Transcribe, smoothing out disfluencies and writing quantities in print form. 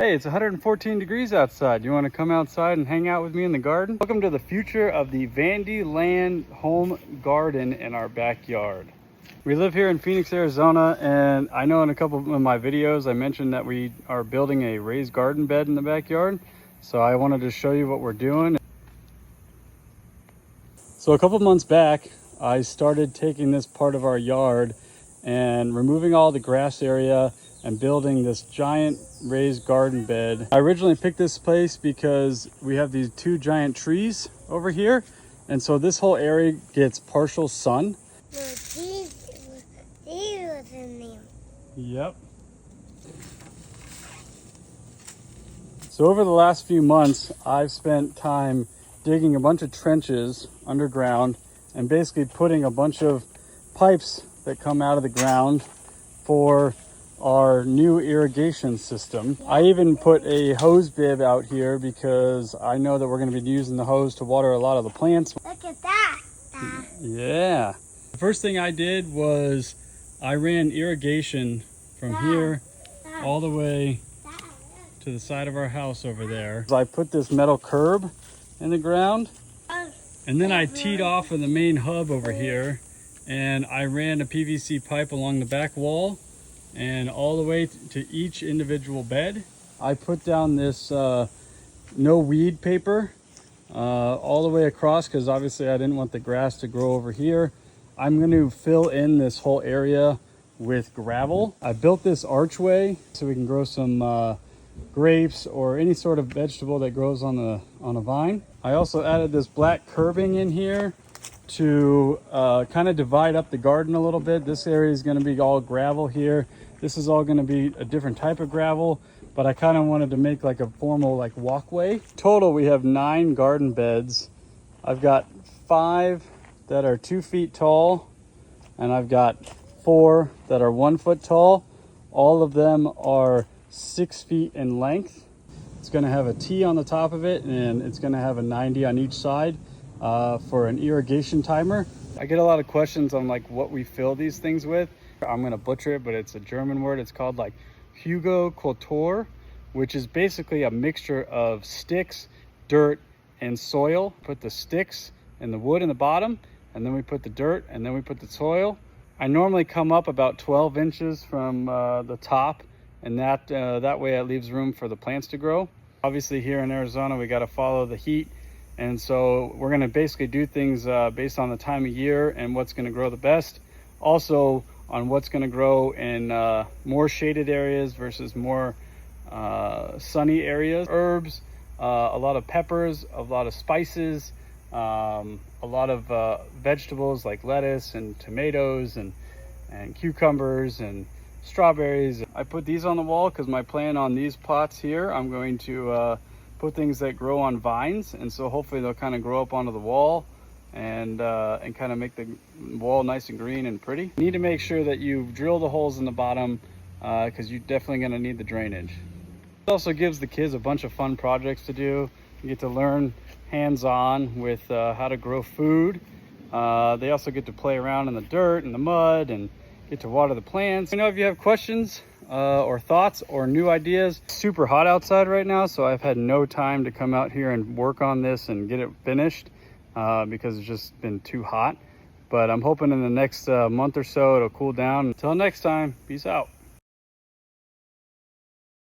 Hey, it's 114 degrees outside. You want to come outside and hang out with me in the garden? Welcome to the future of the Vandyland home garden in our backyard. We live here in Phoenix, Arizona, and I know in a couple of my videos I mentioned that we are building a raised garden bed in the backyard. So I wanted to show you what we're doing. So a couple months back, I started taking this part of our yard and removing all the grass area and building this giant raised garden bed. I originally picked this place because we have these two giant trees over here, and so this whole area gets partial sun. No, these was in there. Yep. So over the last few months, I've spent time digging a bunch of trenches underground and basically putting a bunch of pipes that come out of the ground for our new irrigation system. I even put a hose bib out here because I know that we're going to be using the hose to water a lot of the plants. Look at that. Yeah. The first thing I did was I ran irrigation from here all the way to the side of our house over there. I put this metal curb in the ground, and then I teed off of the main hub over here, and I ran a PVC pipe along the back wall and all the way to each individual bed. I put down this no weed paper all the way across because obviously I didn't want the grass to grow over here. I'm going to fill in this whole area with gravel. I built this archway so we can grow some grapes or any sort of vegetable that grows on a vine. I also added this black curbing in here to kind of divide up the garden a little bit. This area is going to be all gravel here. This is all going to be a different type of gravel, but I kind of wanted to make like a formal like walkway. Total, we have 9 garden beds. I've got 5 that are 2 feet tall, and I've got 4 that are 1 foot tall. All of them are 6 feet in length. It's going to have a T on the top of it, and it's going to have a 90 on each side for an irrigation timer. I get a lot of questions on like what we fill these things with. I'm going to butcher it, but it's a German word. It's called like Hugelkultur, which is basically a mixture of sticks, dirt, and soil. Put the sticks and the wood in the bottom, and then we put the dirt, and then we put the soil. I normally come up about 12 inches from the top, and that way it leaves room for the plants to grow. Obviously here in Arizona, we got to follow the heat. And so we're going to basically do things based on the time of year and what's going to grow the best. Also on what's going to grow in more shaded areas versus more sunny areas. Herbs, a lot of peppers, a lot of spices, a lot of vegetables like lettuce and tomatoes and cucumbers and strawberries. I put these on the wall because my plan on these pots here, I'm going to put things that grow on vines, and so hopefully they'll kind of grow up onto the wall and kind of make the wall nice and green and pretty. You need to make sure that you drill the holes in the bottom because you're definitely going to need the drainage. It also gives the kids a bunch of fun projects to do. You get to learn hands-on with how to grow food. They also get to play around in the dirt and the mud and get to water the plants. You know, if you have questions or thoughts or new ideas. It's super hot outside right now, so I've had no time to come out here and work on this and get it finished because it's just been too hot. But I'm hoping in the next month or so it'll cool down. Until next time, peace out.